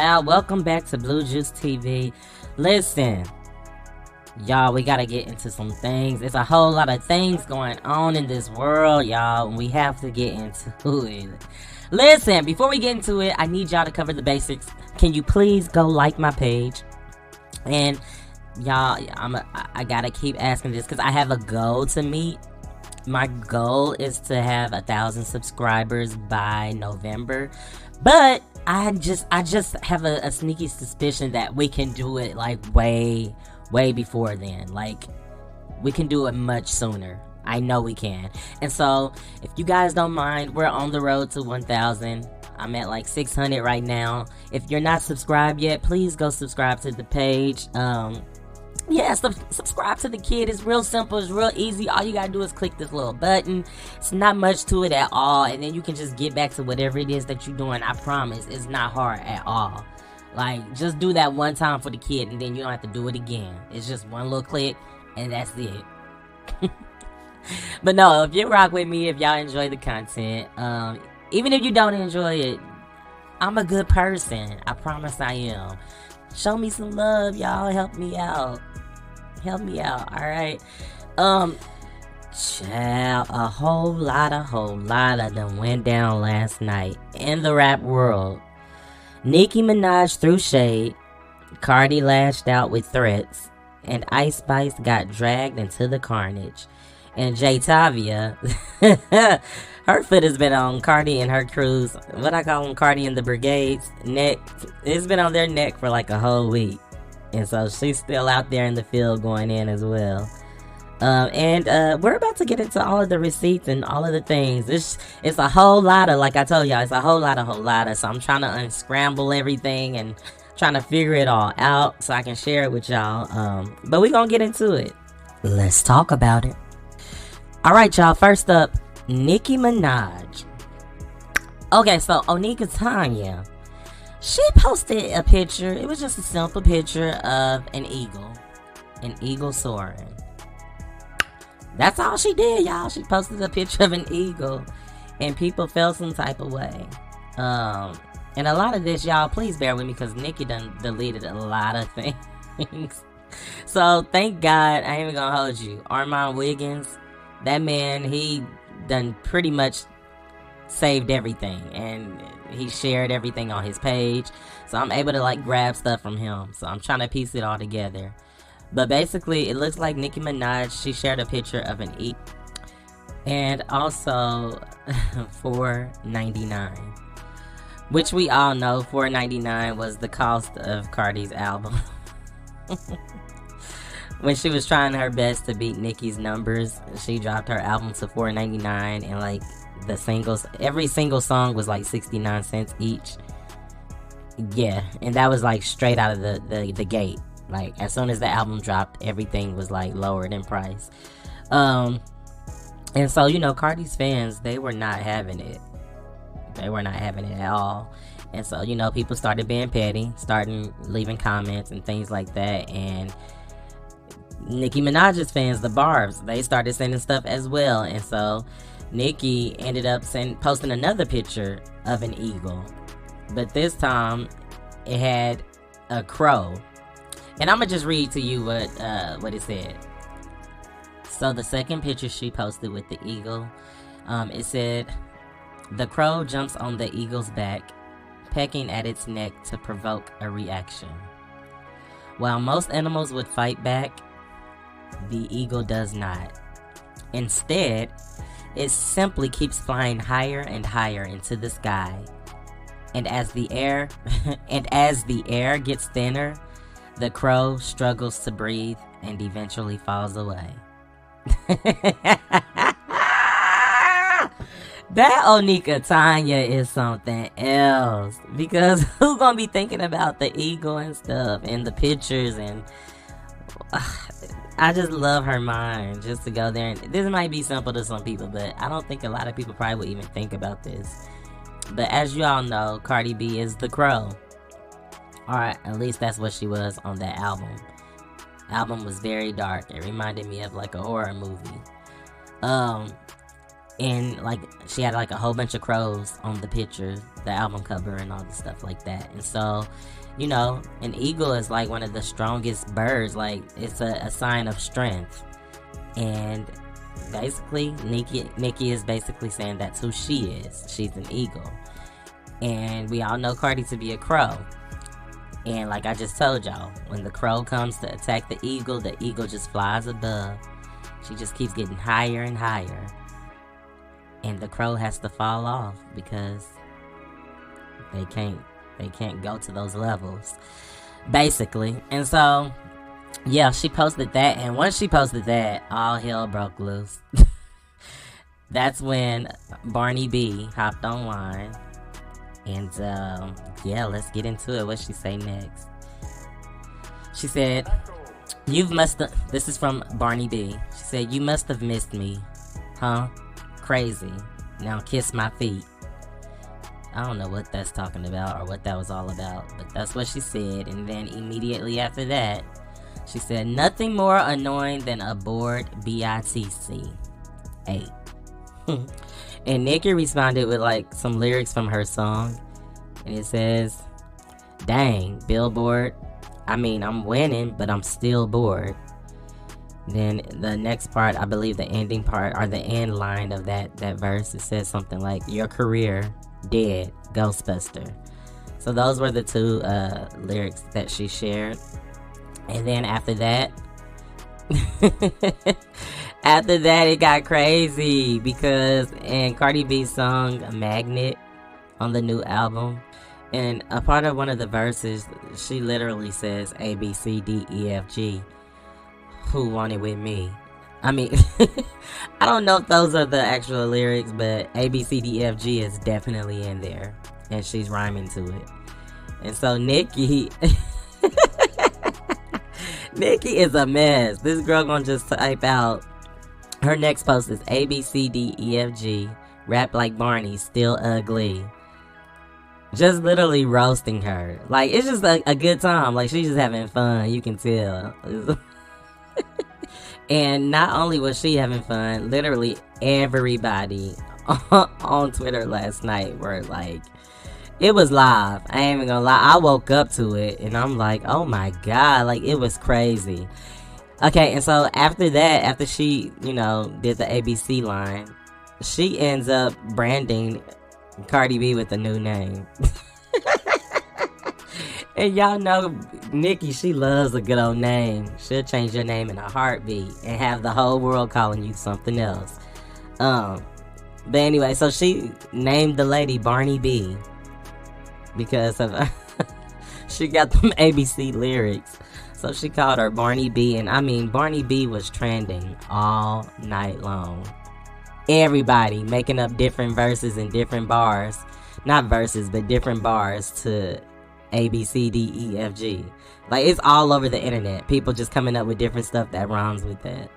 Child, welcome back to Blue Juice TV. Listen, y'all, we gotta get into some things. There's a whole lot of things going on in this world, y'all, and we have to get into it. Listen, before we get into it, I need y'all to cover the basics. Can you please go like my page? And y'all, I gotta keep asking this because I have a goal to meet. My goal is to have 1,000 subscribers by November, but I just have a sneaky suspicion that we can do it like way before then. Like, we can do it much sooner. I know we can. And so, if you guys don't mind, we're on the road to 1,000. I'm at like 600 right now. If you're not subscribed yet, please go subscribe to the page. Yeah, subscribe to the kid. It's real simple. It's real easy. All you gotta do is click this little button. It's not much to it at all. And then you can just get back to whatever it is that you're doing. I promise. It's not hard at all. Like, just do that one time for the kid, and then you don't have to do it again. It's just one little click, and that's it. But no, if you rock with me, if y'all enjoy the content, even if you don't enjoy it, I'm a good person. I promise I am. Show me some love, y'all. Help me out. Alright. Child, a whole lot of them went down last night in the rap world. Nicki Minaj threw shade, Cardi lashed out with threats, and Ice Spice got dragged into the carnage. And Jay Tavia, her foot has been on Cardi and her crew's, what I call them, Cardi and the Brigade's neck. It's been on their neck for like a whole week. And so she's still out there in the field going in as well. And we're about to get into all of the receipts and all of the things. It's a whole lot of, like I told y'all, it's a whole lot of. So I'm trying to unscramble everything and trying to figure it all out so I can share it with y'all. But we're going to get into it. Let's talk about it. All right, y'all. First up, Nicki Minaj. Okay, so Onika Tanya, she posted a picture. It was just a simple picture of an eagle soaring. That's all she did, y'all. She posted a picture of an eagle, and people felt some type of way. And a lot of this, y'all, please bear with me because Nicki done deleted a lot of things. So thank God, I ain't even gonna hold you. Armand Wiggins, that man, he done pretty much saved everything, and he shared everything on his page, so I'm able to like grab stuff from him. So I'm trying to piece it all together. But basically, it looks like Nicki Minaj, she shared a picture of an eagle, and also $4.99, which we all know $4.99 was the cost of Cardi's album. When she was trying her best to beat Nicki's numbers, she dropped her album to $4.99, and like the singles, every single song was like 69 cents each. Yeah, and that was like straight out of the gate. Like, as soon as the album dropped, everything was like lowered in price. And so, you know, Cardi's fans, they were not having it. They were not having it at all. And so, you know, people started being petty, starting leaving comments and things like that. And Nicki Minaj's fans, the Barbs, they started sending stuff as well. And so Nicki ended up posting another picture of an eagle, but this time it had a crow. And I'm gonna just read to you what it said. So the second picture she posted with the eagle, it said, "The crow jumps on the eagle's back, pecking at its neck to provoke a reaction. While most animals would fight back, the eagle does not. Instead, it simply keeps flying higher and higher into the sky. And as the air gets thinner, the crow struggles to breathe and eventually falls away." That Onika Tanya is something else, because who's gonna be thinking about the eagle and stuff and the pictures? And I just love her mind just to go there. And this might be simple to some people, but I don't think a lot of people probably would even think about this. But as you all know, Cardi B is the crow. Alright, at least that's what she was on that album. Album was very dark. It reminded me of like a horror movie. And like she had like a whole bunch of crows on the picture, the album cover, and all the stuff like that. And so, you know, an eagle is like one of the strongest birds. Like it's a sign of strength. And basically, Nicki is basically saying that's who she is. She's an eagle. And we all know Cardi to be a crow. And like I just told y'all, when the crow comes to attack the eagle just flies above. She just keeps getting higher and higher. And the crow has to fall off because they can't go to those levels, basically. And so, yeah, she posted that. And once she posted that, all hell broke loose. That's when Barney B hopped online. And, yeah, let's get into it. What she say next? She said, this is from Barney B. She said, "You must have missed me, huh? Crazy. Now kiss my feet." I don't know what that's talking about or what that was all about, but that's what she said. And then immediately after that, she said, "Nothing more annoying than a bored BITC 8." And Nicki responded with like some lyrics from her song. And it says, "Dang, Billboard. I mean, I'm winning, but I'm still bored." Then the next part, I believe the ending part, or the end line of that verse, it says something like, "Your career, dead, Ghostbuster." So those were the two lyrics that she shared. And then after that, it got crazy because in Cardi B's song Magnet on the new album, and a part of one of the verses, she literally says A, B, C, D, E, F, G. Who want it with me? I mean, I don't know if those are the actual lyrics, but A, B, C, D, E, F, G is definitely in there. And she's rhyming to it. And so Nicki is a mess. This girl gonna just type out, her next post is A, B, C, D, E, F, G. Rap like Barney, still ugly. Just literally roasting her. Like, it's just a good time. Like, she's just having fun. You can tell. And not only was she having fun, literally everybody on Twitter last night were like, it was live. I ain't even gonna lie. I woke up to it and I'm like, oh my god, like it was crazy. Okay, and so after that, after she, you know, did the ABC line, she ends up branding Cardi B with a new name. And y'all know Nicki, she loves a good old name. She'll change your name in a heartbeat and have the whole world calling you something else. But anyway, so she named the lady Barney B because of she got them ABC lyrics. So she called her Barney B, and I mean Barney B was trending all night long. Everybody making up different verses and different bars. Not verses, but different bars to A, B, C, D, E, F, G. Like, it's all over the internet. People just coming up with different stuff that rhymes with that.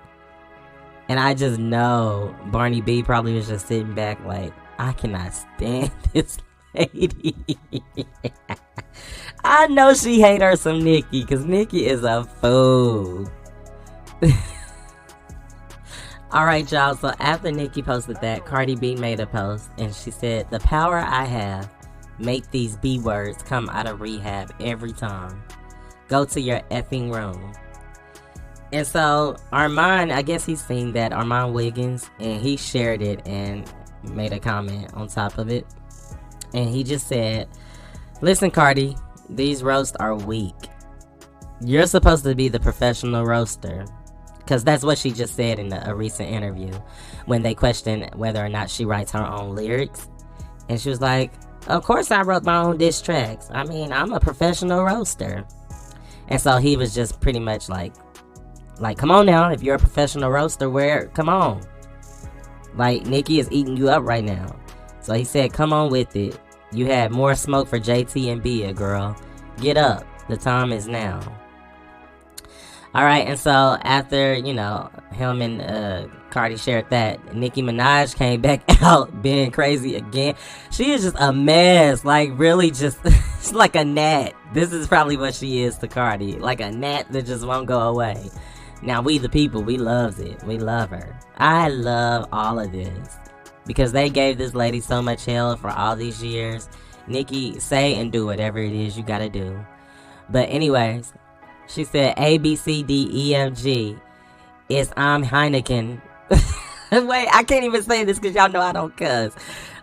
And I just know Barney B probably was just sitting back like, I cannot stand this lady. I know she hate her some Nicki, because Nicki is a fool. Alright, y'all, so after Nicki posted that, Cardi B made a post, and she said, "The power I have, make these B words come out of rehab every time. Go to your effing room." And so Armand, I guess he's seen that, Armand Wiggins, and he shared it and made a comment on top of it. And he just said, "Listen, Cardi, these roasts are weak. You're supposed to be the professional roaster." Because that's what she just said in a recent interview when they questioned whether or not she writes her own lyrics. And she was like, "Of course I wrote my own diss tracks. I mean, I'm a professional roaster." And so he was just pretty much like, come on now, if you're a professional roaster, come on. Like, Nicki is eating you up right now. So he said, come on with it. You had more smoke for JT and Bia, girl. Get up. The time is now. Alright, and so after, you know, him and Cardi shared that, Nicki Minaj came back out being crazy again. She is just a mess. Like, really just, she's like a gnat. This is probably what she is to Cardi. Like a gnat that just won't go away. Now, we the people, we loves it. We love her. I love all of this. because they gave this lady so much hell for all these years. Nicki, say and do whatever it is you gotta do. But anyways, she said A, B, C, D, E, F, G. It's I'm Heineken. Wait, I can't even say this because y'all know I don't cuss.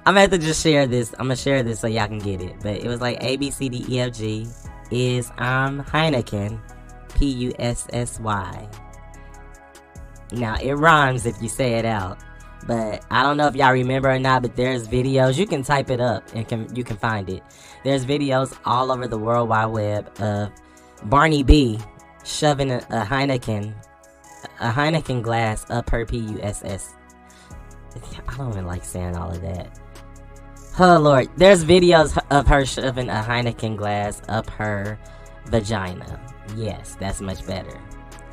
I'm gonna have to just share this. I'm gonna share this so y'all can get it. But it was like A, B, C, D, E, F, G. Is I'm Heineken. Pussy. Now, it rhymes if you say it out. But I don't know if y'all remember or not, but there's videos. You can type it up and you can find it. There's videos all over the World Wide Web of Barney B shoving a Heineken glass up her puss. I don't even like saying all of that. Oh, Lord. There's videos of her shoving a Heineken glass up her vagina. Yes, that's much better.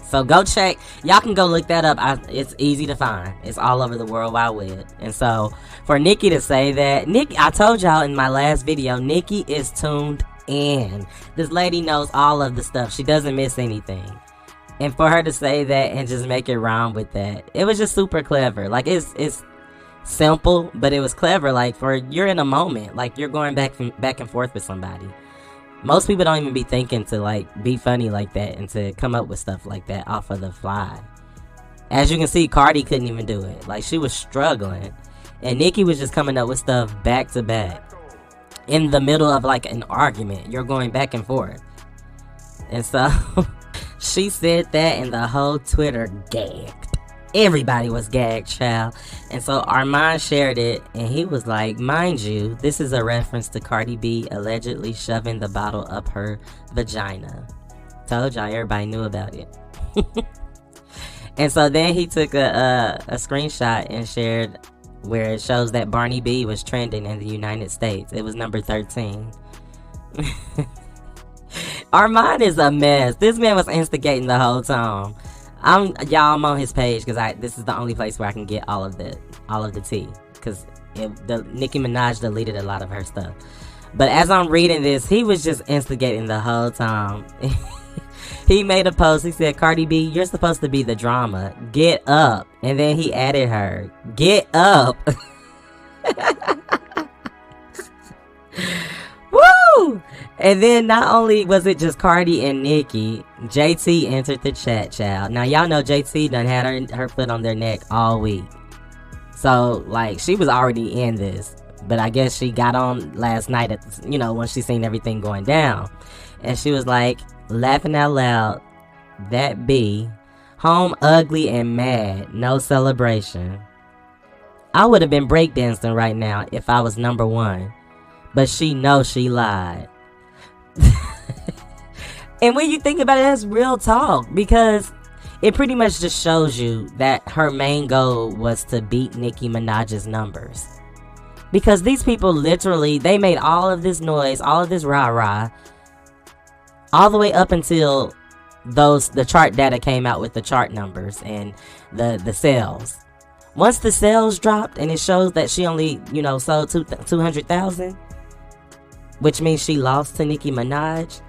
So go check. Y'all can go look that up. It's easy to find. It's all over the World Wide Web. And so for Nicki to say that, I told y'all in my last video, Nicki is tuned in. This lady knows all of the stuff. She doesn't miss anything. And for her to say that and just make it rhyme with that, it was just super clever. Like, it's simple, but it was clever. Like, you're in a moment. Like, you're going back and forth with somebody. Most people don't even be thinking to, like, be funny like that and to come up with stuff like that off of the fly. As you can see, Cardi couldn't even do it. Like, she was struggling. And Nicki was just coming up with stuff back to back. In the middle of, like, an argument. You're going back and forth. And so, she said that and the whole Twitter gagged. Everybody was gagged, child. And so Armand shared it, and he was like, mind you, this is a reference to Cardi B allegedly shoving the bottle up her vagina. Told y'all, everybody knew about it. And so then he took a screenshot and shared where it shows that Barney B was trending in the United States. It was number 13. Armand is a mess. This man was instigating the whole time. I'm on his page because this is the only place where I can get all of the tea, because Nicki Minaj deleted a lot of her stuff. But as I'm reading this, he was just instigating the whole time. He made a post. He said, Cardi B, you're supposed to be the drama. Get up. And then he added her. Get up. Woo! And then not only was it just Cardi and Nicki, JT entered the chat, child. Now, y'all know JT done had her foot on their neck all week. So, like, she was already in this. But I guess she got on last night, when she seen everything going down. And she was like, laughing out loud, that B, home ugly and mad, no celebration. I would have been breakdancing right now if I was number one. But she knows she lied. And when you think about it, that's real talk, because it pretty much just shows you that her main goal was to beat Nicki Minaj's numbers. Because these people literally, they made all of this noise, all of this rah-rah, all the way up until the chart data came out with the chart numbers and the sales. Once the sales dropped and it shows that she only, sold 200,000, which means she lost to Nicki Minaj,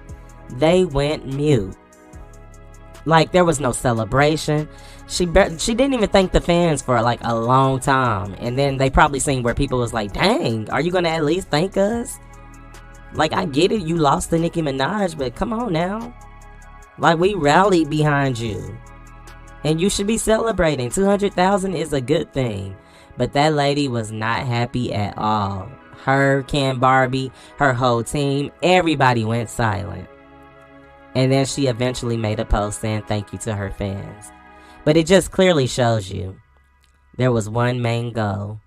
they went mute. Like, there was no celebration. She didn't even thank the fans for, like, a long time. And then they probably seen where people was like, dang, are you going to at least thank us? Like, I get it, you lost to Nicki Minaj, but come on now. Like, we rallied behind you. And you should be celebrating. 200,000 is a good thing. But that lady was not happy at all. Her, Ken Barbie, her whole team, everybody went silent. And then she eventually made a post saying thank you to her fans. But it just clearly shows you there was one main goal.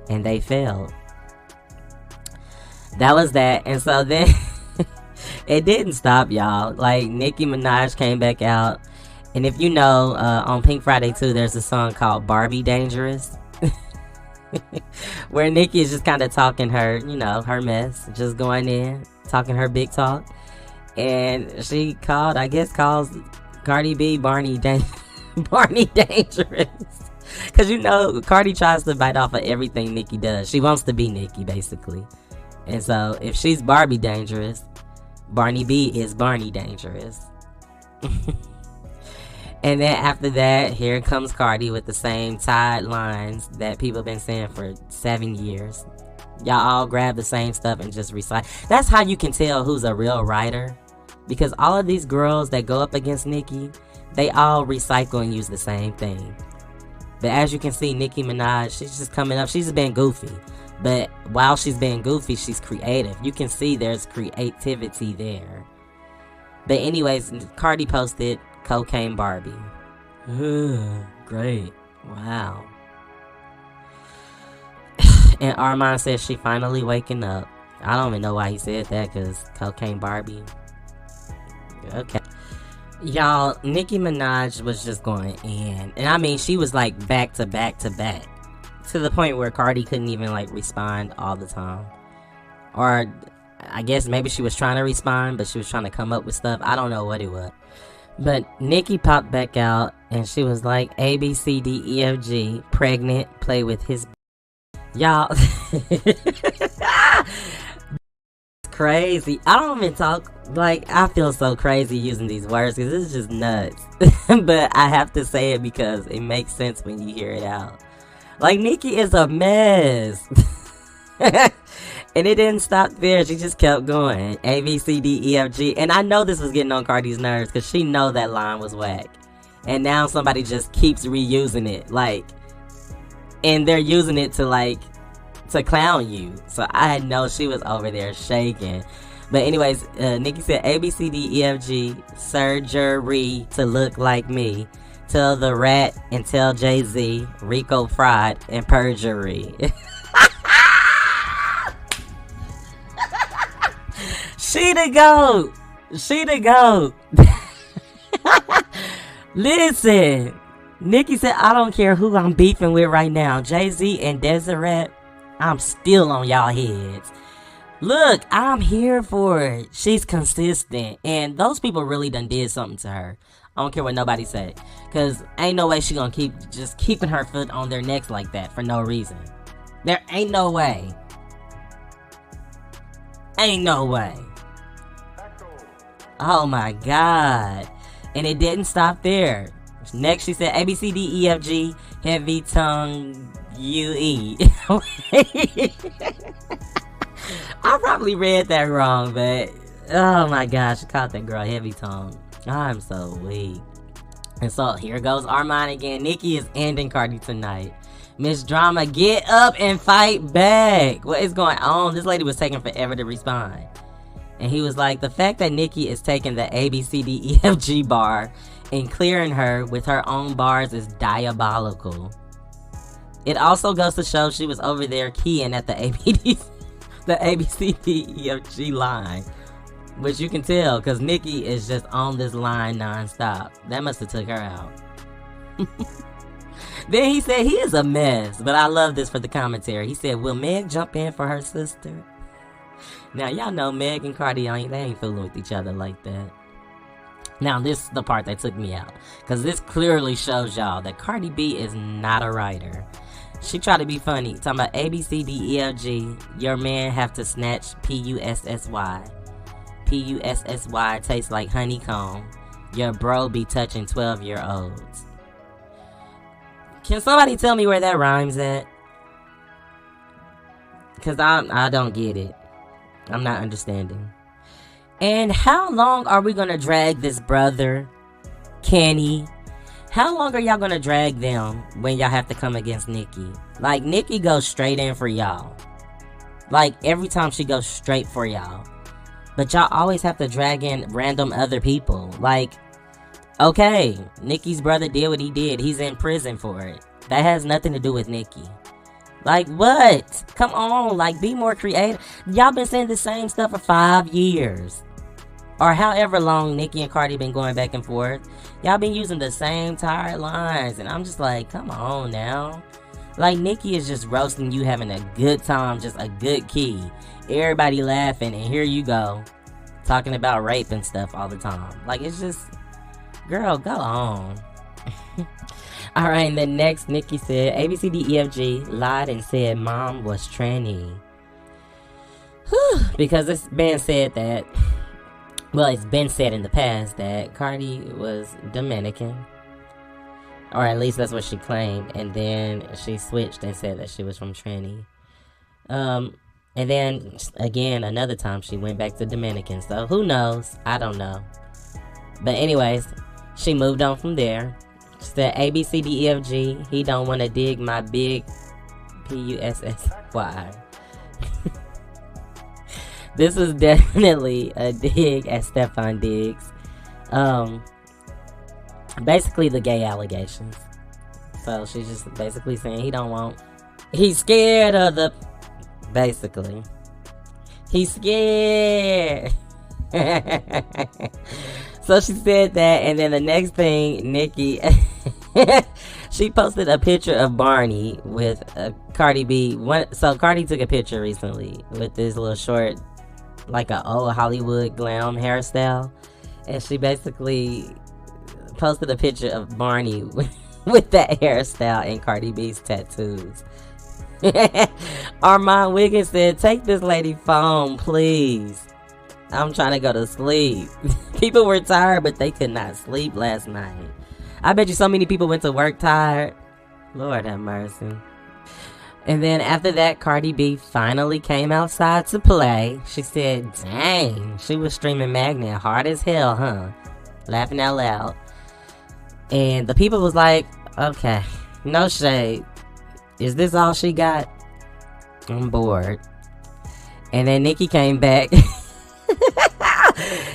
And they failed. That was that. And so then it didn't stop, y'all. Like, Nicki Minaj came back out. And if you know, on Pink Friday 2, there's a song called Barbie Dangerous. Where Nicki is just kind of talking her, her mess. Just going in, talking her big talk. And she calls Cardi B Barney Dangerous. Because, Cardi tries to bite off of everything Nicki does. She wants to be Nicki, basically. And so, if she's Barbie Dangerous, Barney B is Barney Dangerous. And then after that, here comes Cardi with the same tied lines that people been saying for 7 years. Y'all all grab the same stuff and just recite. That's how you can tell who's a real writer. Because all of these girls that go up against Nicki, they all recycle and use the same thing. But as you can see, Nicki Minaj, she's just coming up. She's just being goofy. But while she's being goofy, she's creative. You can see there's creativity there. But anyways, Cardi posted Cocaine Barbie. Great. Wow. And Armand says she finally waking up. I don't even know why he said that, because Cocaine Barbie. Okay. Y'all, Nicki Minaj was just going in. And I mean, she was like back to back to back. To the point where Cardi couldn't even like respond all the time. Or I guess maybe she was trying to respond, but she was trying to come up with stuff. I don't know what it was. But Nicki popped back out and she was like, A, B, C, D, E, F, G, pregnant, play with his... Y'all... crazy. I don't even talk... Like, I feel so crazy using these words because this is just nuts. But I have to say it because it makes sense when you hear it out. Like, Nicki is a mess. And it didn't stop there. She just kept going. A, B, C, D, E, F, G. And I know this was getting on Cardi's nerves because she know that line was whack. And now somebody just keeps reusing it. Like, and they're using it to, like, to clown you. So I know she was over there shaking. But anyways, Nicki said, A, B, C, D, E, F, G, surgery to look like me. Tell the rat and tell Jay-Z, Rico fraud and perjury. She the GOAT. She the GOAT. Listen, Nicki said, I don't care who I'm beefing with right now. Jay-Z and Deseret, I'm still on y'all heads. Look, I'm here for it. She's consistent. And those people really done did something to her. I don't care what nobody say. Because ain't no way she gonna keep just keeping her foot on their necks like that for no reason. There ain't no way. Ain't no way. Oh my God. And it didn't stop there. Next she said A, B, C, D, E, F, G, heavy tongue, U, E. I probably read that wrong, but oh my gosh, I called that girl heavy tongue. I'm so weak. And so here goes Armand again. Nicki is ending Cardi tonight. Miss Drama, get up and fight back. What is going on? This lady was taking forever to respond. And he was like, the fact that Nicki is taking the A, B, C, D, E, F, G bar and clearing her with her own bars is diabolical. It also goes to show she was over there keying at the A, B, C, D, E, F, G line. Which you can tell, because Nicki is just on this line non-stop. That must have took her out. Then he said he is a mess. But I love this for the commentary. He said, will Meg jump in for her sister? Now, y'all know Meg and Cardi, they ain't fooling with each other like that. Now, this is the part that took me out. Because this clearly shows y'all that Cardi B is not a writer. She tried to be funny. Talking about A, B, C, D, E, F, G. Your man have to snatch P-U-S-S-Y. P-U-S-S-Y tastes like honeycomb. Your bro be touching 12-year-olds. Can somebody tell me where that rhymes at? Because I don't get it. I'm not understanding. And how long are we going to drag this brother, Kenny? How long are y'all going to drag them when y'all have to come against Nicki? Like, Nicki goes straight in for y'all. Like, every time she goes straight for y'all. But y'all always have to drag in random other people. Like, okay, Nicki's brother did what he did. He's in prison for it. That has nothing to do with Nicki. Like, what? Come on, like, be more creative. Y'all been saying the same stuff for 5 years. Or however long Nicki and Cardi been going back and forth. Y'all been using the same tired lines. And I'm just like, come on now. Like, Nicki is just roasting you, having a good time, just a good key. Everybody laughing, and here you go. Talking about rape and stuff all the time. Like, it's just, girl, go on. Alright, and then next, Nicki said, ABCDEFG lied and said mom was tranny. Whew, because it's been said that, well, it's been said in the past that Cardi was Dominican. Or at least that's what she claimed. And then she switched and said that she was from Trini. And then again, another time she went back to Dominican. So who knows? I don't know. But anyways, she moved on from there. She said A, B, C, D, E, F, G. He don't want to dig my big Pussy. This was definitely a dig at Stefan Diggs. Basically the gay allegations. So she's just basically saying he's scared of the, basically. He's scared. So she said that, and then the next thing, Nicki, she posted a picture of Barney with Cardi B. So Cardi took a picture recently with this little short, like an old Hollywood glam hairstyle, and she basically posted a picture of Barney with that hairstyle and Cardi B's tattoos. Armand Wiggins said, "Take this lady phone, please. I'm trying to go to sleep." People were tired, but they could not sleep last night. I bet you so many people went to work tired. Lord have mercy. And then after that, Cardi B finally came outside to play. She said, dang, she was streaming Magnet hard as hell, huh? Laughing out loud. And the people was like, okay, no shade. Is this all she got? I'm bored. And then Nicki came back.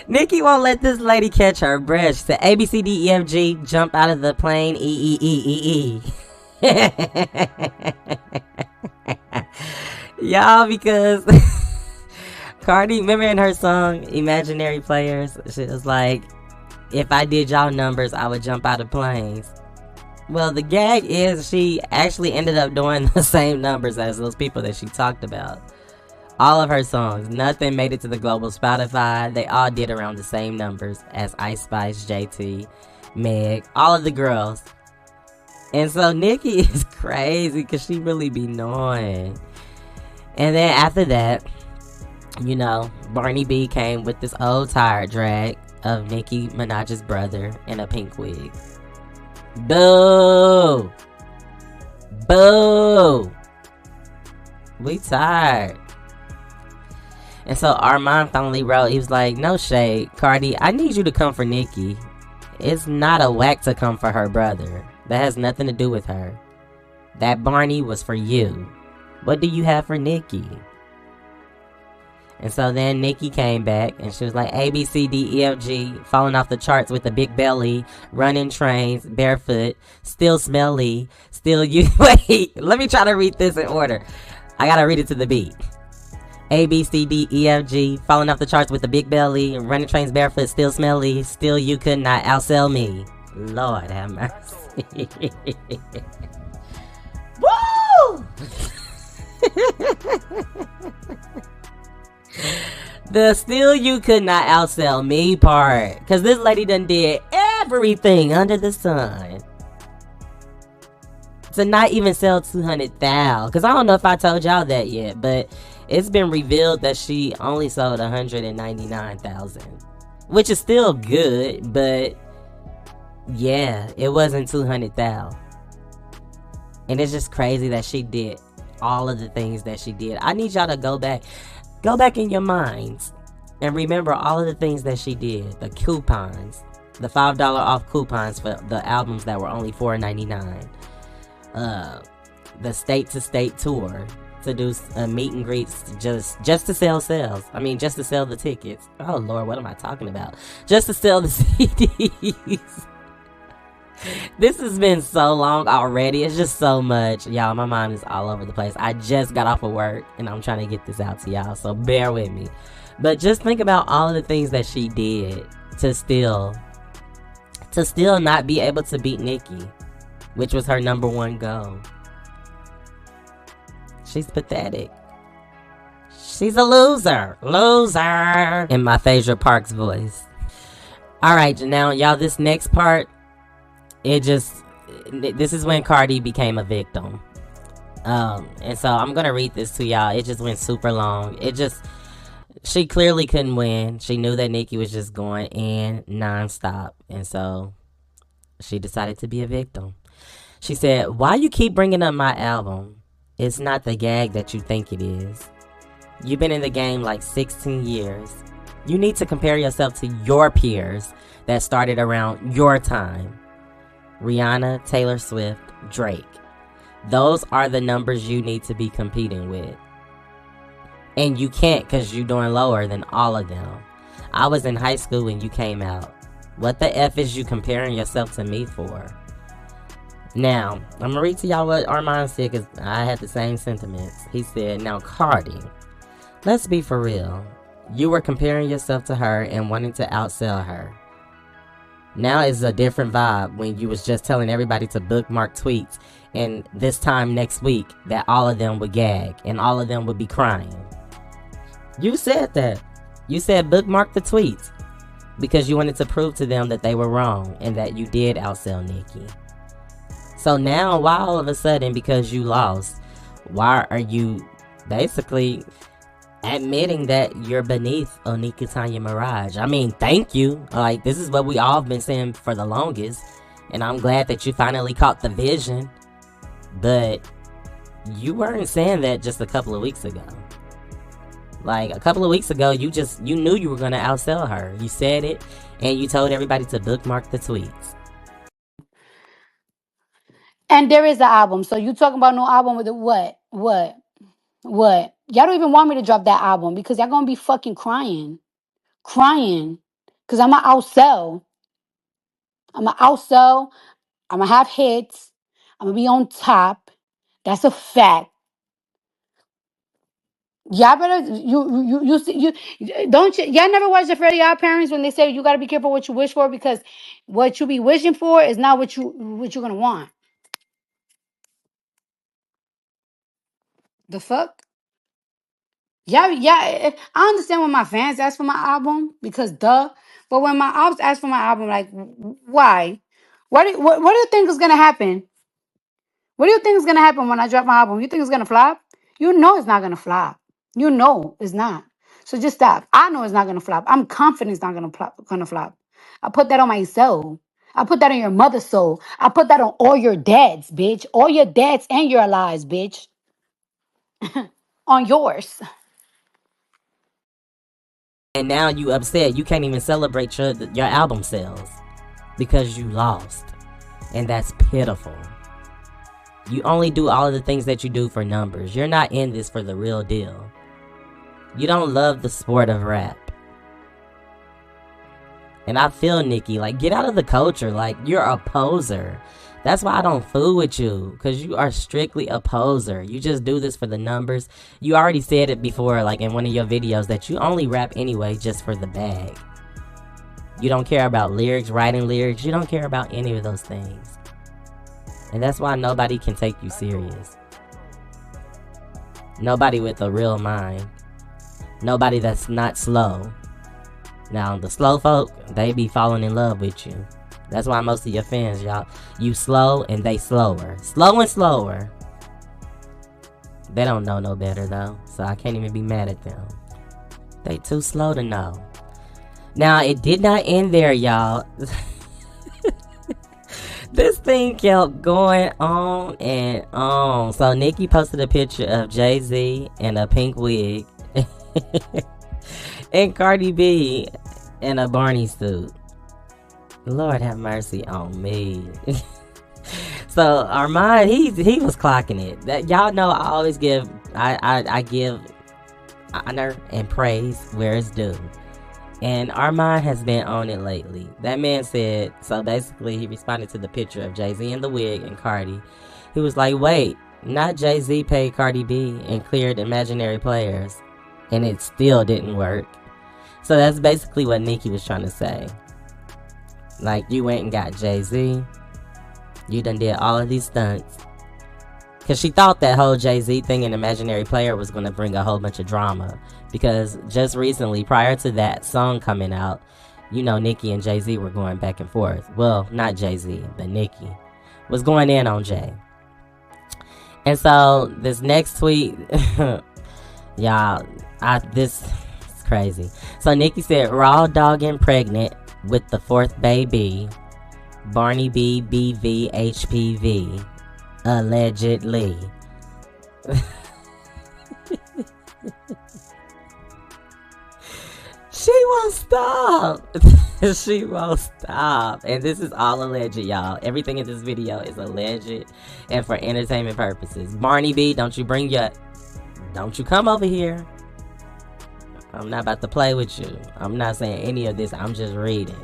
Nicki won't let this lady catch her breath. She said, A, B, C, D, E, F, G, jump out of the plane, E, E, E, E, E. Y'all, because Cardi, remember in her song, Imaginary Players, she was like, if I did y'all numbers, I would jump out of planes. Well, the gag is she actually ended up doing the same numbers as those people that she talked about. All of her songs, nothing made it to the global Spotify. They all did around the same numbers as Ice Spice, JT, Meg, all of the girls. And so Nicki is crazy because she really be knowing. And then after that, you know, Barney B came with this old tired drag of Nicki Minaj's brother in a pink wig. Boo! Boo! We tired. And so Armand finally wrote, he was like, no shade, Cardi, I need you to come for Nicki. It's not a whack to come for her brother. That has nothing to do with her. That Barney was for you. What do you have for Nicki? And so then Nicki came back and she was like, A, B, C, D, E, F, G, falling off the charts with a big belly, running trains, barefoot, still smelly, still you. Wait, let me try to read this in order. I gotta read it to the beat. A, B, C, D, E, F, G, falling off the charts with a big belly, running trains barefoot, still smelly, still you could not outsell me. Lord have mercy. Woo! The still you could not outsell me part. Because this lady done did everything under the sun to not even sell 200,000. Because I don't know if I told y'all that yet, but it's been revealed that she only sold 199,000, which is still good, but yeah, it wasn't 200,000. And it's just crazy that she did all of the things that she did. I need y'all to go back in your minds and remember all of the things that she did. The coupons, the $5 off coupons for the albums that were only $4.99. The state to state tour to do meet and greets just to sell sales. I mean, just to sell the tickets. Oh Lord, what am I talking about? Just to sell the CDs. This has been so long already. It's just so much. Y'all, my mind is all over the place. I just got off of work and I'm trying to get this out to y'all, so bear with me. But just think about all of the things that she did to still not be able to beat Nicki, which was her number one goal. She's pathetic. She's a loser. Loser. In my Phaedra Parks voice. Alright, now y'all, this next part, this is when Cardi became a victim. And so I'm gonna read this to y'all. It just went super long. She clearly couldn't win. She knew that Nicki was just going in nonstop. And so she decided to be a victim. She said, "Why you keep bringing up my album? It's not the gag that you think it is. You've been in the game like 16 years. You need to compare yourself to your peers that started around your time. Rihanna, Taylor Swift, Drake. Those are the numbers you need to be competing with. And you can't because you're doing lower than all of them. I was in high school when you came out. What the F is you comparing yourself to me for?" Now, I'm going to read to y'all what Armand said because I had the same sentiments. He said, "Now, Cardi, let's be for real. You were comparing yourself to her and wanting to outsell her. Now it's a different vibe when you was just telling everybody to bookmark tweets and this time next week that all of them would gag and all of them would be crying. You said that. You said bookmark the tweets because you wanted to prove to them that they were wrong and that you did outsell Nicki. So now, why all of a sudden, because you lost, why are you basically admitting that you're beneath Nicki Minaj? I mean, thank you. Like, this is what we all have been saying for the longest. And I'm glad that you finally caught the vision. But you weren't saying that just a couple of weeks ago. Like, a couple of weeks ago, you knew you were going to outsell her. You said it, and you told everybody to bookmark the tweets. And there is an album. So you talking about no album with the what? What? Y'all don't even want me to drop that album because y'all gonna be fucking crying. Cause I'ma outsell. I'm gonna have hits. I'm gonna be on top. That's a fact. Y'all better you don't y'all never watch the Fairly Odd Parents when they say you gotta be careful what you wish for because what you be wishing for is not what you're gonna want. The fuck? Yeah. I understand when my fans ask for my album because duh. But when my ops ask for my album, like, why? What do you think is gonna happen? What do you think is gonna happen when I drop my album? You think it's gonna flop? You know it's not gonna flop. You know it's not. So just stop. I know it's not gonna flop. I'm confident it's not gonna flop. I put that on my soul. I put that on your mother's soul. I put that on all your dads, bitch. All your dads and your lives, bitch. On yours. And now you upset. You can't even celebrate your album sales because you lost. And that's pitiful. You only do all of the things that you do for numbers. You're not in this for the real deal. You don't love the sport of rap. And I feel, Nicki, like, get out of the culture. Like, you're a poser. That's why I don't fool with you. Because you are strictly a poser. You just do this for the numbers. You already said it before, like, in one of your videos, that you only rap anyway just for the bag. You don't care about lyrics, writing lyrics. You don't care about any of those things. And that's why nobody can take you serious. Nobody with a real mind. Nobody that's not slow. Now, the slow folk, they be falling in love with you. That's why most of your fans, y'all, you slow and they slower. Slow and slower. They don't know no better, though. So I can't even be mad at them. They too slow to know. Now, it did not end there, y'all. This thing kept going on and on. So Nicki posted a picture of Jay-Z in a pink wig. And Cardi B in a Barney suit. Lord have mercy on me. So Armand, he was clocking it. That y'all know I always give I give honor and praise where it's due. And Armand has been on it lately. That man said, so basically he responded to the picture of Jay-Z in the wig and Cardi. He was like, wait, not Jay-Z paid Cardi B and cleared imaginary players. And it still didn't work. So that's basically what Nicki was trying to say. Like, you went and got Jay-Z. You done did all of these stunts. Because she thought that whole Jay-Z thing and imaginary player was going to bring a whole bunch of drama. Because just recently, prior to that song coming out, you know, Nicki and Jay-Z were going back and forth. Well, not Jay-Z, but Nicki was going in on Jay. And so, this next tweet, y'all, this is crazy. So, Nicki said, raw dogging pregnant with the fourth baby, Barney B, BV, HPV. Allegedly. She won't stop. She won't stop. And this is all alleged, y'all. Everything in this video is alleged and for entertainment purposes. Barney B, don't you come over here. I'm not about to play with you. I'm not saying any of this. I'm just reading.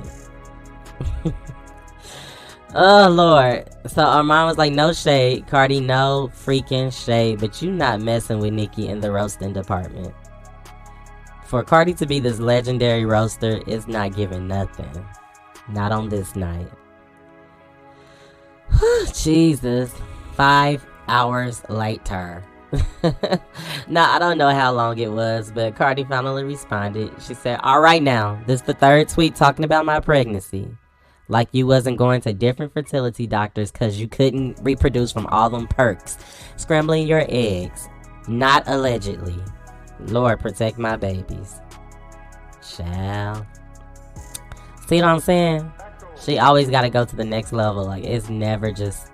Oh, Lord. So Armand was like, no shade. Cardi, no freaking shade. But you not messing with Nicki in the roasting department. For Cardi to be this legendary roaster is not giving nothing. Not on this night. Jesus. 5 hours later. Now, I don't know how long it was, but Cardi finally responded. She said, all right now, this is the third tweet talking about my pregnancy. Like you wasn't going to different fertility doctors because you couldn't reproduce from all them perks. Scrambling your eggs. Not allegedly. Lord, protect my babies. Child. See what I'm saying? She always got to go to the next level. Like, it's never just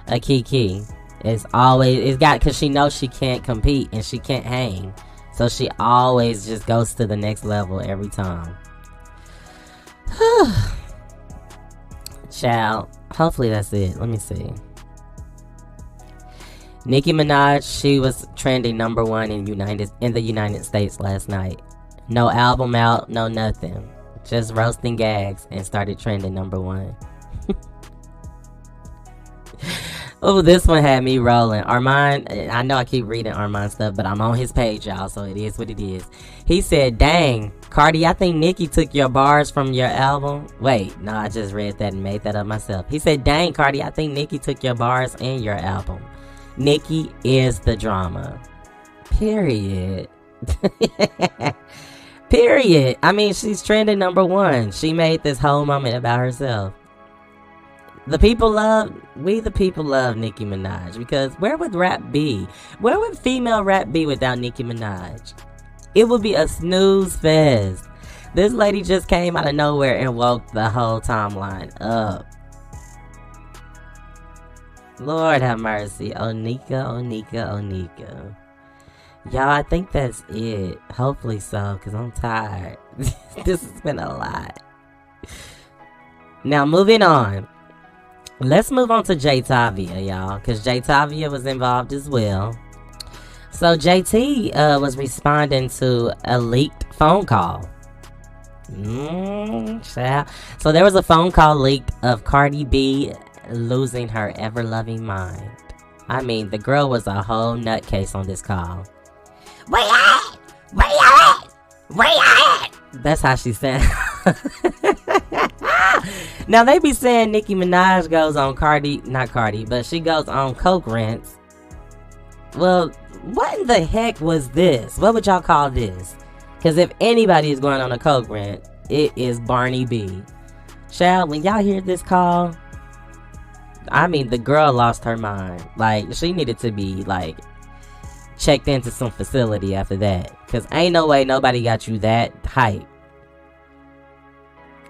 a kiki. It's always, because she knows she can't compete and she can't hang. So she always just goes to the next level every time. Child. Hopefully that's it. Let me see. Nicki Minaj, she was trending number 1 in the United States last night. No album out, no nothing. Just roasting gags and started trending number 1. Oh, this one had me rolling. Armand, I know I keep reading Armand stuff, but I'm on his page, y'all, so it is what it is. He said, dang, Cardi, I think Nicki took your bars from your album. Wait, no, I just read that and made that up myself. He said, dang, Cardi, I think Nicki took your bars and your album. Nicki is the drama. Period. Period. I mean, she's trending number 1. She made this whole moment about herself. We the people love Nicki Minaj, because where would rap be? Where would female rap be without Nicki Minaj? It would be a snooze fest. This lady just came out of nowhere and woke the whole timeline up. Lord have mercy. Onika, Onika, Onika. Y'all, I think that's it. Hopefully so, because I'm tired. This has been a lot. Now, moving on. Let's move on to JTavia, y'all, because JTavia was involved as well. So JT was responding to a leaked phone call. So there was a phone call leaked of Cardi B losing her ever-loving mind. I mean, the girl was a whole nutcase on this call. Where you at? Where you at? Where you at? That's how she said. Now, they be saying Nicki Minaj goes on she goes on coke rants. Well, what in the heck was this? What would y'all call this? Because if anybody is going on a coke rant, it is Barney B. Child, when y'all hear this call, I mean, the girl lost her mind. Like, she needed to be, like, checked into some facility after that. Because ain't no way nobody got you that hype.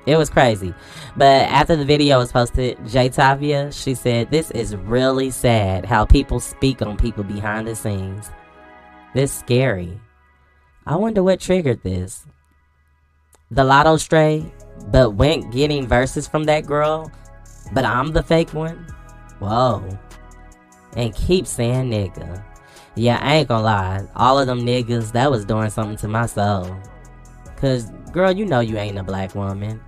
It was crazy. But after the video was posted, JTavia, she said, this is really sad how people speak on people behind the scenes. This scary. I wonder what triggered this. The Lotto stray, but went getting verses from that girl, but I'm the fake one? Whoa. And keep saying nigga. Yeah, I ain't gonna lie. All of them niggas, that was doing something to my soul. Cause, girl, you know you ain't a black woman.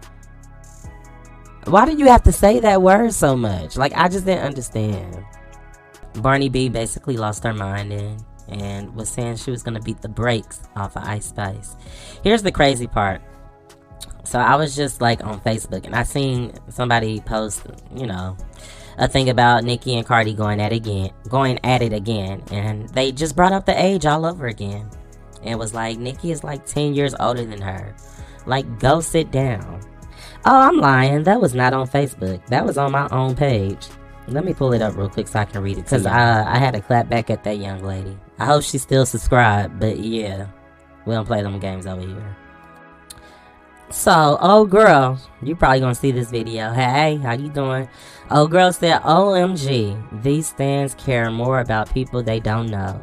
Why do you have to say that word so much? Like, I just didn't understand. Barney B basically lost her mind and was saying she was gonna beat the brakes off of Ice Spice. Here's the crazy part. So I was just like on Facebook and I seen somebody post, you know, a thing about Nicki and Cardi going at it again, and they just brought up the age all over again. And was like, Nicki is like 10 years older than her. Like, go sit down. Oh, I'm lying. That was not on Facebook. That was on my own page. Let me pull it up real quick so I can read it. Because I had to clap back at that young lady. I hope she's still subscribed. But yeah, we don't play them games over here. So, old girl, you probably gonna see this video. Hey, how you doing? Old girl said, OMG, these stands care more about people they don't know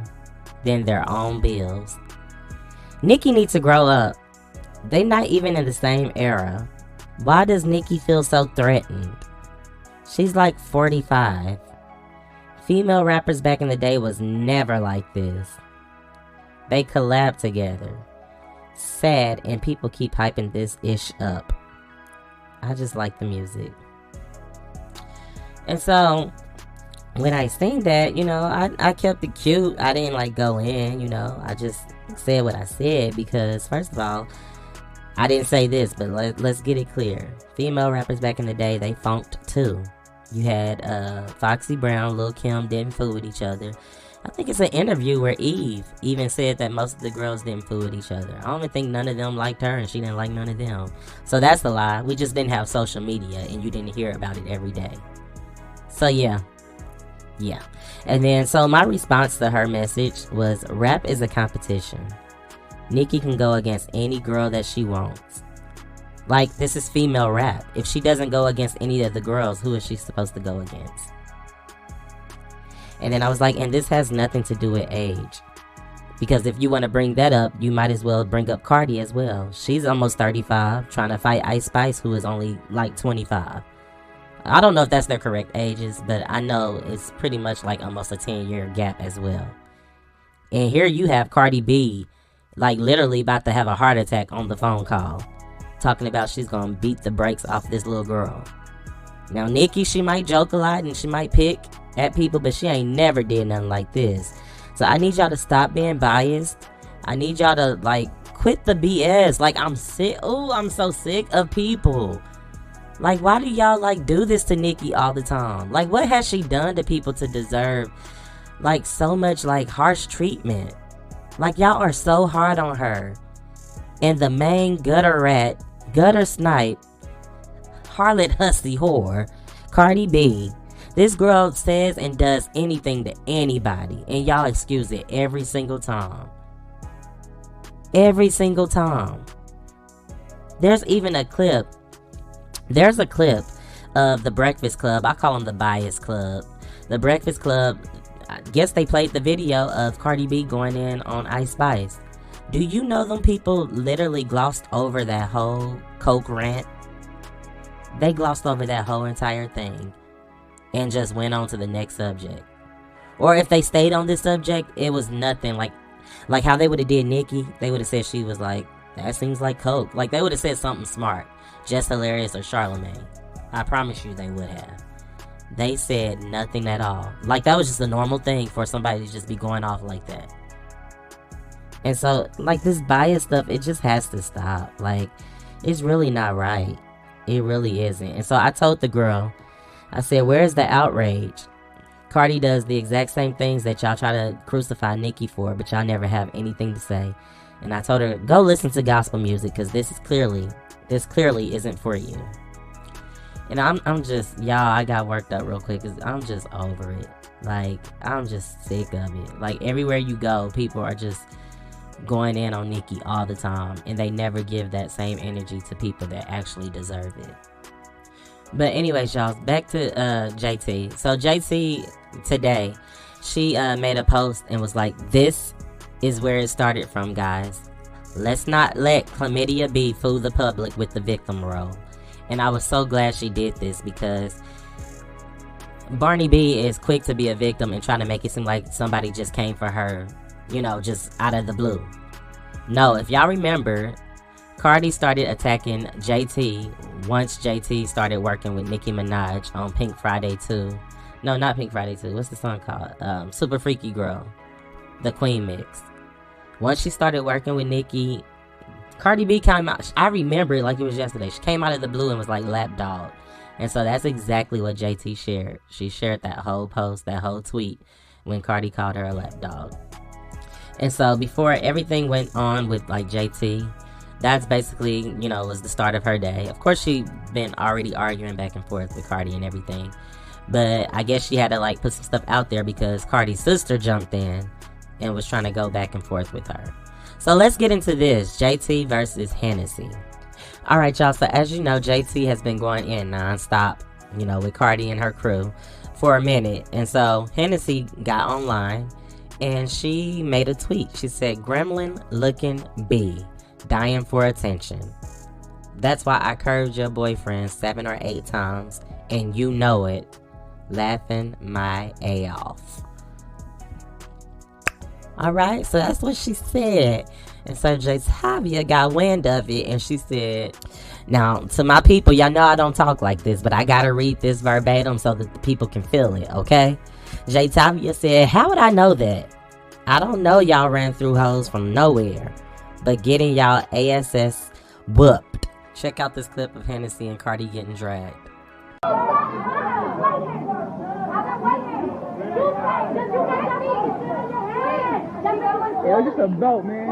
than their own bills. Nicki needs to grow up. They not even in the same era. Why does Nicki feel so threatened? She's like 45. Female rappers back in the day was never like this. They collabed together. Sad, and people keep hyping this ish up. I just like the music. And so, when I sing that, I kept it cute. I didn't like go in, I just said what I said because, first of all, I didn't say this, but let's get it clear. Female rappers back in the day, they funked too. You had Foxy Brown, Lil' Kim didn't fool with each other. I think it's an interview where Eve even said that most of the girls didn't fool with each other. I don't think none of them liked her and she didn't like none of them. So that's a lie. We just didn't have social media and you didn't hear about it every day. So yeah. And then so my response to her message was, rap is a competition. Nicki can go against any girl that she wants. Like, this is female rap. If she doesn't go against any of the girls, who is she supposed to go against? And then I was like, and this has nothing to do with age. Because if you want to bring that up, you might as well bring up Cardi as well. She's almost 35, trying to fight Ice Spice, who is only like 25. I don't know if that's their correct ages, but I know it's pretty much like almost a 10-year gap as well. And here you have Cardi B, like literally about to have a heart attack on the phone call, talking about she's going to beat the brakes off this little girl. Now, Nicki, she might joke a lot and she might pick at people, but she ain't never did nothing like this. So I need y'all to stop being biased. I need y'all to, like, quit the BS. Like, I'm sick. Oh, I'm so sick of people. Like, why do y'all, like, do this to Nicki all the time? Like, what has she done to people to deserve, like, so much, like, harsh treatment? Like, y'all are so hard on her. And the main gutter rat, gutter snipe, harlot hussy whore, Cardi B. This girl says and does anything to anybody, and y'all excuse it every single time. Every single time. There's even a clip. There's a clip of The Breakfast Club. I call them the Bias Club. The Breakfast Club, I guess they played the video of Cardi B going in on Ice Spice. Do you know them people literally glossed over that whole Coke rant? They glossed over that whole entire thing and just went on to the next subject. Or if they stayed on this subject, it was nothing. Like how they would have did Nicki, they would have said she was like, that seems like Coke. Like they would have said something smart. Just Hilarious or Charlemagne. I promise you they would have. They said nothing at all. Like that was just a normal thing for somebody to just be going off like that. And so, like, this bias stuff, it just has to stop. Like, it's really not right. It really isn't. And so I told the girl, I said, where's the outrage? Cardi does the exact same things that y'all try to crucify Nicki for, but y'all never have anything to say. And I told her, go listen to gospel music, because this clearly isn't for you. And I'm just, y'all, I got worked up real quick, because I'm just over it. Like, I'm just sick of it. Like, everywhere you go, people are just going in on Nicki all the time, and they never give that same energy to people that actually deserve it. But anyways, y'all, back to JT. So JT today, she made a post and was like, this is where it started from, guys. Let's not let Chlamydia B fool the public with the victim role. And I was so glad she did this, because Barney B is quick to be a victim and trying to make it seem like somebody just came for her, you know, just out of the blue. No, if y'all remember, Cardi started attacking JT once JT started working with Nicki Minaj on Pink Friday 2. No, not Pink Friday 2. What's the song called? Super Freaky Girl. The Queen Mix. Once she started working with Nicki, Cardi B came out. I remember it like it was yesterday. She came out of the blue and was like, lapdog. And so that's exactly what JT shared. She shared that whole post, that whole tweet, when Cardi called her a lapdog. And so before everything went on with like JT, that's basically, you know, was the start of her day. Of course, she been already arguing back and forth with Cardi and everything. But I guess she had to like put some stuff out there because Cardi's sister jumped in and was trying to go back and forth with her. So let's get into this. JT versus Hennessy. Alright, y'all, so as you know, JT has been going in non-stop, with Cardi and her crew for a minute. And so Hennessy got online and she made a tweet. She said, "Gremlin looking B, dying for attention. That's why I curved your boyfriend 7 or 8 times, and you know it. Laughing my A off." Alright, so that's what she said. And so Jatavia got wind of it, and she said, now, to my people, y'all know I don't talk like this, but I gotta read this verbatim so that the people can feel it, okay? Jatavia said, "How would I know that? I don't know y'all ran through hoes from nowhere, but getting y'all ASS whooped." Check out this clip of Hennessy and Cardi getting dragged. Yeah, just a belt, man.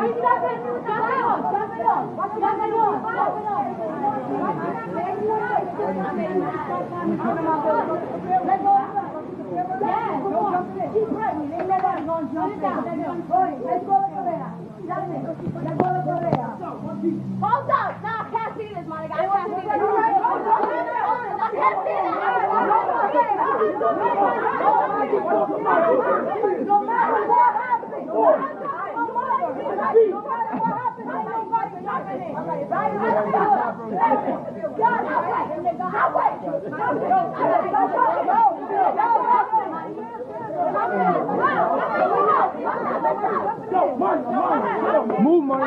Hold up! No, I can't see this, my nigga. I can't see this. I can't see Move, money.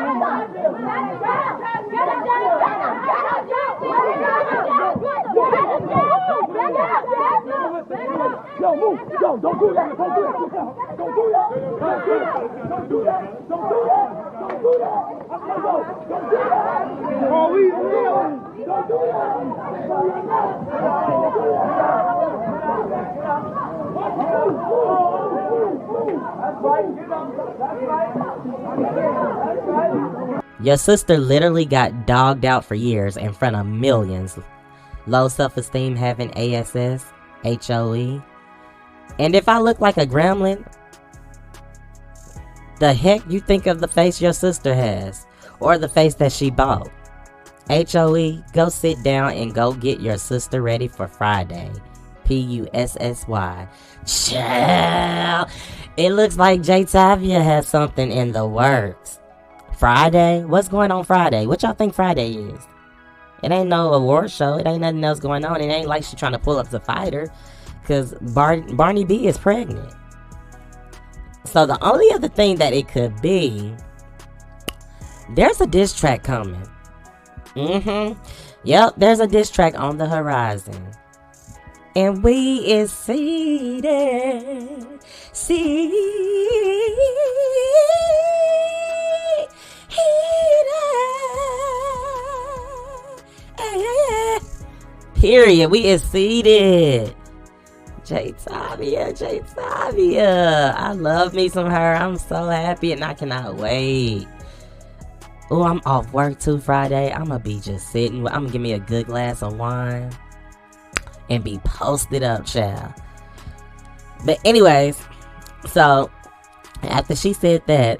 Yo, move. Yo, don't do that. Don't do that. Don't do that. Don't do that. Don't do that. Don't do that. Don't do that. Oh, we don't do Your sister literally got dogged out for years in front of millions. Low self-esteem, having ASS, HOE. And if I look like a gremlin, the heck you think of the face your sister has? Or the face that she bought? HOE, go sit down and go get your sister ready for Friday. PUSSY. Child. It looks like Jatavia has something in the works. Friday? What's going on Friday? What y'all think Friday is? It ain't no award show. It ain't nothing else going on. It ain't like she trying to pull up to fight her. Because Barney B is pregnant. So the only other thing that it could be, there's a diss track coming. Yep, there's a diss track on the horizon. And we is seated. Period. We is seated. Jatavia. I love me some her. I'm so happy and I cannot wait. Oh, I'm off work too Friday. I'm gonna be just sitting. I'm gonna give me a good glass of wine and be posted up, child. But anyways, so after she said that,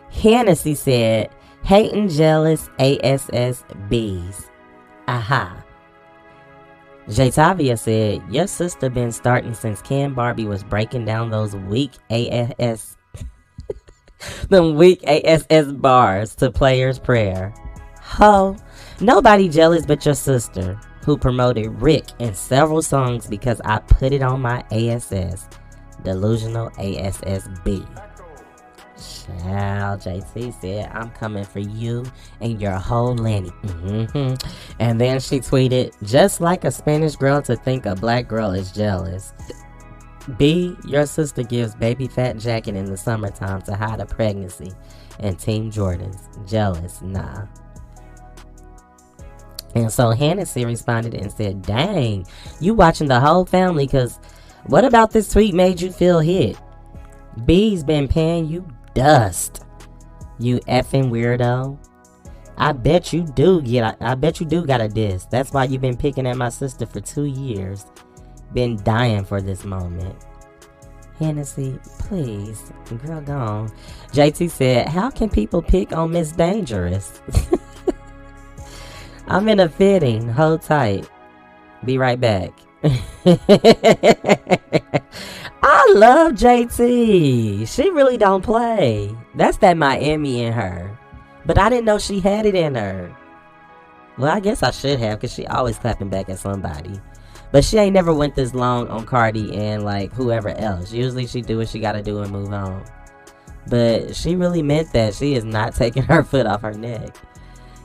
Hennessy said, "Hating jealous ASSBs. Aha." Jatavia said, "Your sister been starting since Ken Barbie was breaking down those weak ASS bars to Player's Prayer. Ho, nobody jealous but your sister, who promoted Rick in several songs because I put it on my ASS. Delusional ASSB." Child, JT said, "I'm coming for you and your whole Lenny." And then she tweeted, "Just like a Spanish girl to think a black girl is jealous. B, your sister gives baby fat jacket in the summertime to hide a pregnancy. And Team Jordans, jealous, nah." And so Hennessy responded and said, "Dang, you watching the whole family, cause what about this tweet made you feel hit? B's been paying you dust, you effing weirdo. I bet you do got a diss. That's why you've been picking at my sister for 2 years. Been dying for this moment." Hennessy, please, girl, gone. JT said, "How can people pick on Miss Dangerous?" I'm in a fitting. Hold tight. Be right back. I love JT. She really don't play. That's that Miami in her. But I didn't know she had it in her. Well, I guess I should have, because she always clapping back at somebody. But she ain't never went this long on Cardi and like whoever else. Usually she do what she gotta do and move on. But she really meant that. She is not taking her foot off her neck.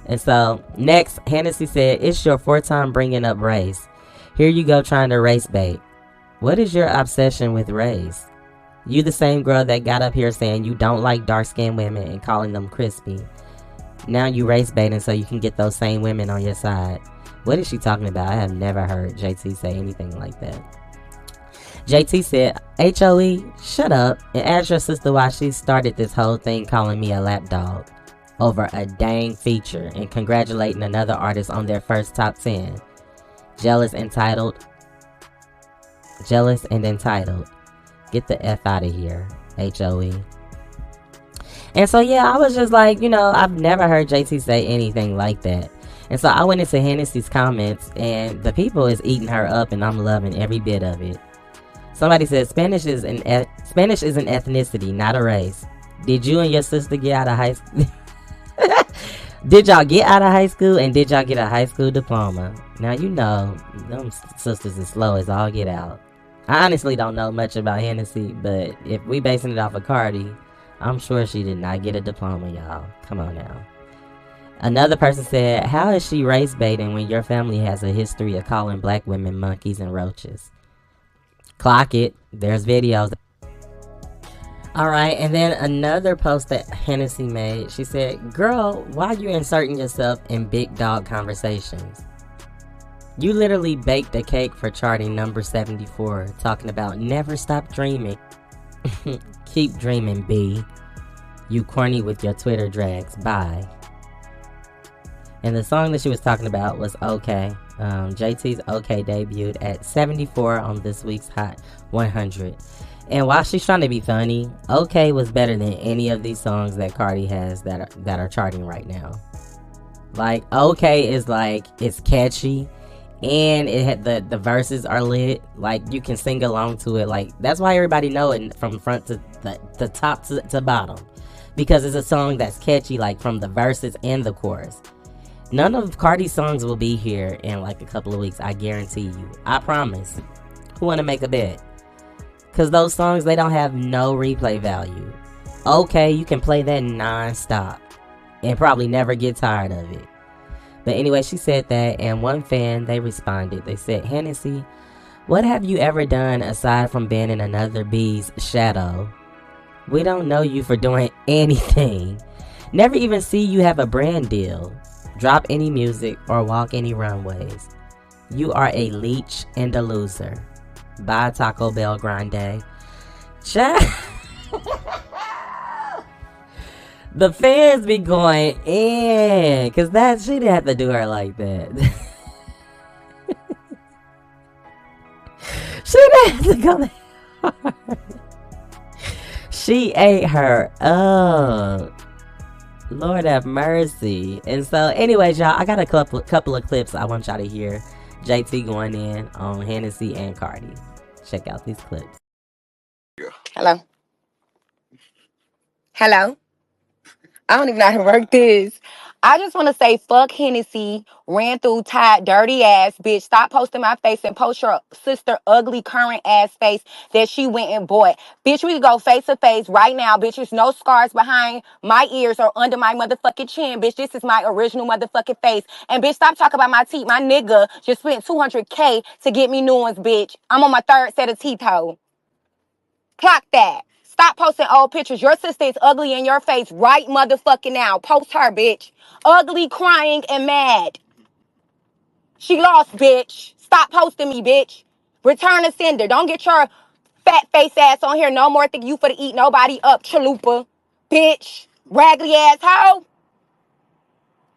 And so, next, Hennessy said, it's your fourth time bringing up race. Here you go trying to race bait. What is your obsession with race? You the same girl that got up here saying you don't like dark-skinned women and calling them crispy. Now you race baiting so you can get those same women on your side. What is she talking about? I have never heard JT say anything like that. JT said, HOE, shut up and ask your sister why she started this whole thing calling me a lapdog over a dang feature and congratulating another artist on their first top 10. Jealous and entitled. Get the F out of here, HOE. And so, yeah, I was just like, I've never heard JT say anything like that. And so I went into Hennessy's comments, and the people is eating her up, and I'm loving every bit of it. Somebody said, Spanish is an ethnicity, not a race. Did you and your sister get out of high school? Did y'all get out of high school, and did y'all get a high school diploma? Now, them sisters is slow as all get out. I honestly don't know much about Hennessy, but if we basing it off of Cardi, I'm sure she did not get a diploma, y'all. Come on now. Another person said, how is she race baiting when your family has a history of calling black women monkeys and roaches? Clock it. There's videos. Alright, and then another post that Hennessy made, she said, girl, why you inserting yourself in big dog conversations? You literally baked a cake for charting number 74, talking about never stop dreaming. Keep dreaming, B. You corny with your Twitter drags. Bye. And the song that she was talking about was OK. JT's OK debuted at 74 on this week's Hot 100. And while she's trying to be funny, OK was better than any of these songs that Cardi has that are charting right now. Like, OK is like, it's catchy. And it had the verses are lit. Like, you can sing along to it. Like, that's why everybody know it from front to the top to bottom. Because it's a song that's catchy, like, from the verses and the chorus. None of Cardi's songs will be here in, like, a couple of weeks. I guarantee you. I promise. Who want to make a bet? Because those songs, they don't have no replay value. Okay, you can play that non-stop. And probably never get tired of it. But anyway, she said that, and one fan, they responded. They said, Hennessy, what have you ever done aside from being in another bee's shadow? We don't know you for doing anything. Never even see you have a brand deal, drop any music, or walk any runways. You are a leech and a loser. Bye, Taco Bell Grande. Chat. The fans be going in, because she didn't have to do her like that. She didn't have to go that hard. She ate her up. Lord have mercy. And so, anyways, y'all, I got a couple of clips I want y'all to hear. JT going in on Hennessy and Cardi. Check out these clips. Hello. Hello. I don't even know how to work this. I just want to say, fuck Hennessy, ran through, tied, dirty ass bitch. Stop posting my face and post your sister ugly current ass face that she went and bought. Bitch, we could go face to face right now. Bitch, there's no scars behind my ears or under my motherfucking chin. Bitch, this is my original motherfucking face. And bitch, stop talking about my teeth. My nigga just spent $200K to get me new ones, bitch. I'm on my third set of teeth, hoe. Clock that. Stop posting old pictures. Your sister is ugly in your face right motherfucking now. Post her, bitch. Ugly, crying, and mad. She lost, bitch. Stop posting me, bitch. Return to sender. Don't get your fat face ass on here no more. Think you for to eat nobody up, chalupa. Bitch. Raggedy ass hoe.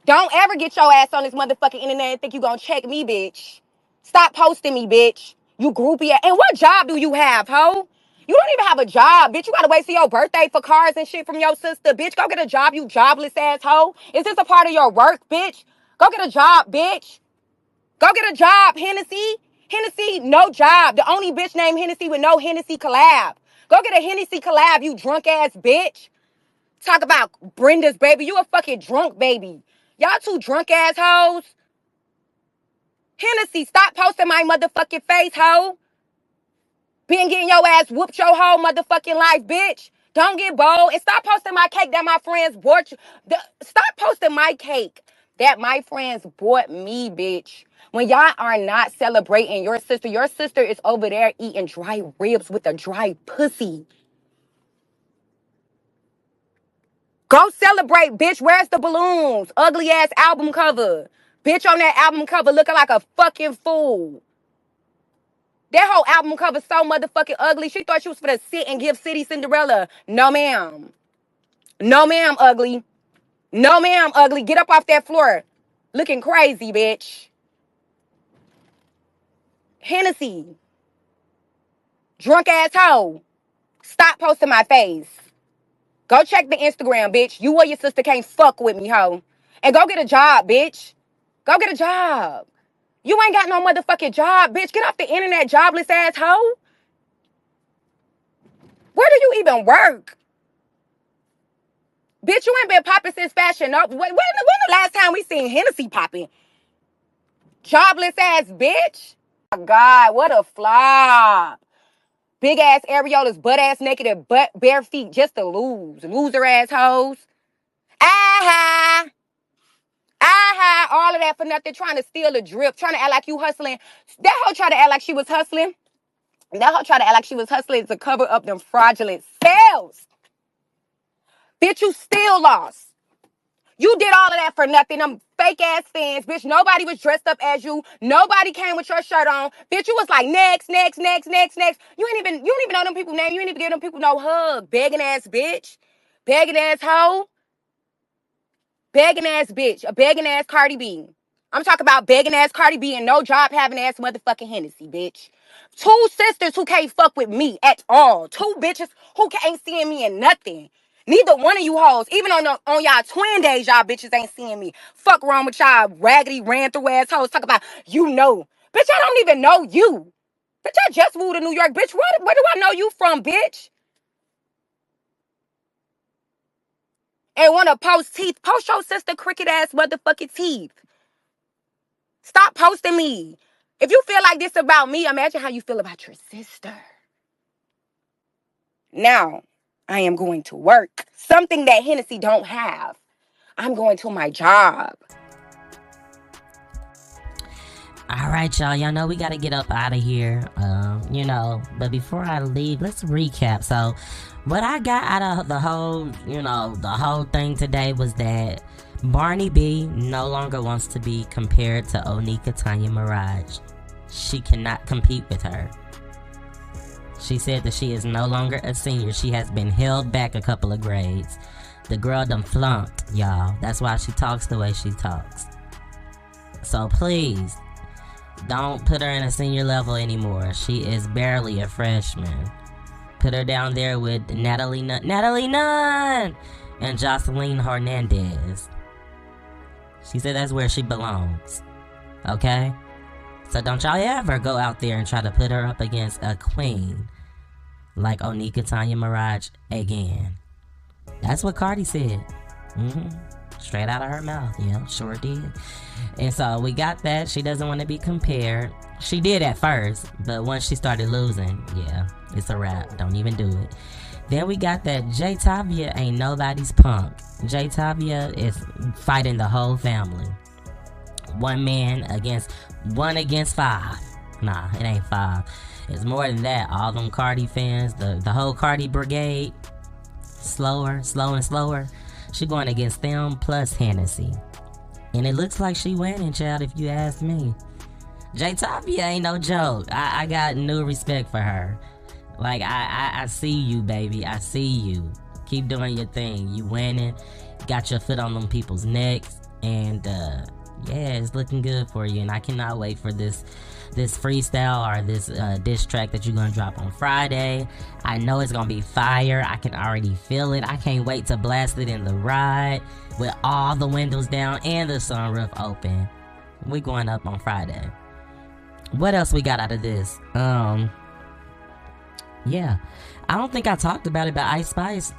Don't ever get your ass on this motherfucking internet and think you gonna check me, bitch. Stop posting me, bitch. You groupie ass. And what job do you have, hoe? You don't even have a job, bitch. You gotta wait till your birthday for cars and shit from your sister. Bitch, go get a job, you jobless asshole. Is this a part of your work, bitch? Go get a job, bitch. Go get a job, Hennessy. Hennessy, no job. The only bitch named Hennessy with no Hennessy collab. Go get a Hennessy collab, you drunk ass bitch. Talk about Brenda's baby. You a fucking drunk baby. Y'all two drunk ass hoes. Hennessy, stop posting my motherfucking face, hoe. Been getting your ass whooped your whole motherfucking life, bitch. Don't get bold. And stop posting my cake that my friends bought you. Stop posting my cake that my friends bought me, bitch. When y'all are not celebrating your sister is over there eating dry ribs with a dry pussy. Go celebrate, bitch. Where's the balloons? Ugly ass album cover. Bitch on that album cover looking like a fucking fool. That whole album cover so motherfucking ugly. She thought she was finna sit and give City Cinderella. No, ma'am. No, ma'am, ugly. No, ma'am, ugly. Get up off that floor. Looking crazy, bitch. Hennessy. Drunk ass hoe. Stop posting my face. Go check the Instagram, bitch. You or your sister can't fuck with me, hoe. And go get a job, bitch. Go get a job. You ain't got no motherfucking job, bitch. Get off the internet, jobless ass hoe. Where do you even work? Bitch, you ain't been popping since Fashion Up. When the last time we seen Hennessy popping? Jobless ass bitch. Oh my God, what a flop. Big ass areolas, butt ass naked and butt bare feet just to lose. Loser ass hoes. Aha. Aha. All of that for nothing. Trying to steal a drip. Trying to act like you hustling. That hoe tried to act like she was hustling. That hoe tried to act like she was hustling to cover up them fraudulent sales. Bitch, you still lost. You did all of that for nothing. Them fake ass fans, bitch. Nobody was dressed up as you. Nobody came with your shirt on. Bitch, you was like next, next, next, next, next. You don't even know them people's name. You ain't even give them people no hug. Begging ass bitch. Begging ass hoe. Begging ass bitch. A begging ass Cardi B. I'm talking about begging ass Cardi B and no job having ass motherfucking Hennessy, bitch. Two sisters who can't fuck with me at all. Two bitches who ain't seeing me in nothing. Neither one of you hoes, even on y'all twin days, y'all bitches ain't seeing me. Fuck wrong with y'all raggedy, ran through ass hoes. Talk about, you know. Bitch, I don't even know you. Bitch, I just moved to New York. Bitch, where do I know you from, bitch? And want to post teeth. Post your sister cricket ass motherfucking teeth. Stop posting me. If you feel like this about me, imagine how you feel about your sister. Now, I am going to work. Something that Hennessy don't have. I'm going to my job. All right, y'all. Y'all know we got to get up out of here. But before I leave, let's recap. So, what I got out of the whole thing today was that Barney B no longer wants to be compared to Onika Tanya Mirage. She cannot compete with her. She said that she is no longer a senior. She has been held back a couple of grades. The girl done flunked, y'all. That's why she talks the way she talks. So please, don't put her in a senior level anymore. She is barely a freshman. Put her down there with Natalie Nunn and Jocelyn Hernandez. She said that's where she belongs. Okay? So don't y'all ever go out there and try to put her up against a queen like Onika Tanya Mirage again. That's what Cardi said. Straight out of her mouth. Yeah, sure did. And so we got that. She doesn't want to be compared. She did at first, but once she started losing, yeah, it's a wrap. Don't even do it. Then we got that J Tavia ain't nobody's punk. J Tavia is fighting the whole family. One against five. Nah, it ain't five. It's more than that. All them Cardi fans, the whole Cardi brigade, slow and slower. She going against them plus Hennessy. And it looks like she winning, child, if you ask me. J Tavia ain't no joke. I got new respect for her. Like, I see you, baby. I see you. Keep doing your thing. You winning. Got your foot on them people's necks. And Yeah, it's looking good for you, and I cannot wait for this freestyle or this diss track that you're gonna drop on Friday. I know it's gonna be fire. I can already feel it. I can't wait to blast it in the ride with all the windows down and the sunroof open. We going up on Friday. What else we got out of this? Yeah, I don't think I talked about it, but Ice Spice,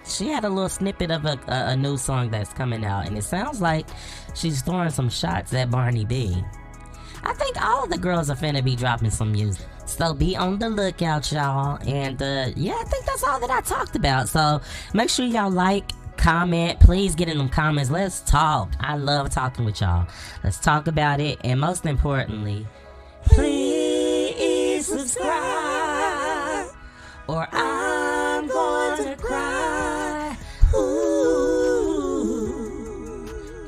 she had a little snippet of a new song that's coming out, and it sounds like she's throwing some shots at Barney B. I think all of the girls are finna be dropping some music, so be on the lookout, y'all. And yeah, I think that's all that I talked about. So make sure y'all like, comment, please get in them comments. Let's talk. I love talking with y'all. Let's talk about it, and most importantly, please subscribe or I'm going to cry. Ooh,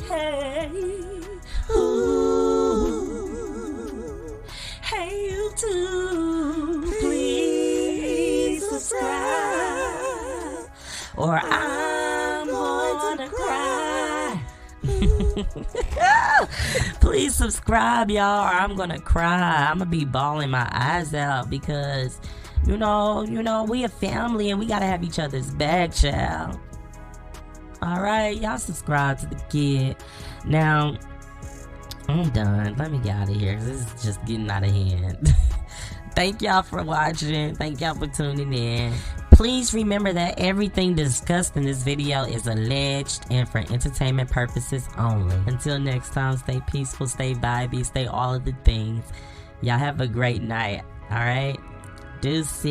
hey, ooh, hey, you too. Please subscribe or I'm going to cry. Please subscribe, y'all, or I'm gonna cry. I'm gonna be bawling my eyes out because you know, we a family and we gotta have each other's back, child. Alright, y'all subscribe to the kid. Now, I'm done. Let me get out of here. This is just getting out of hand. Thank y'all for watching. Thank y'all for tuning in. Please remember that everything discussed in this video is alleged and for entertainment purposes only. Until next time, stay peaceful, stay vibey, stay all of the things. Y'all have a great night. Alright? Deuces.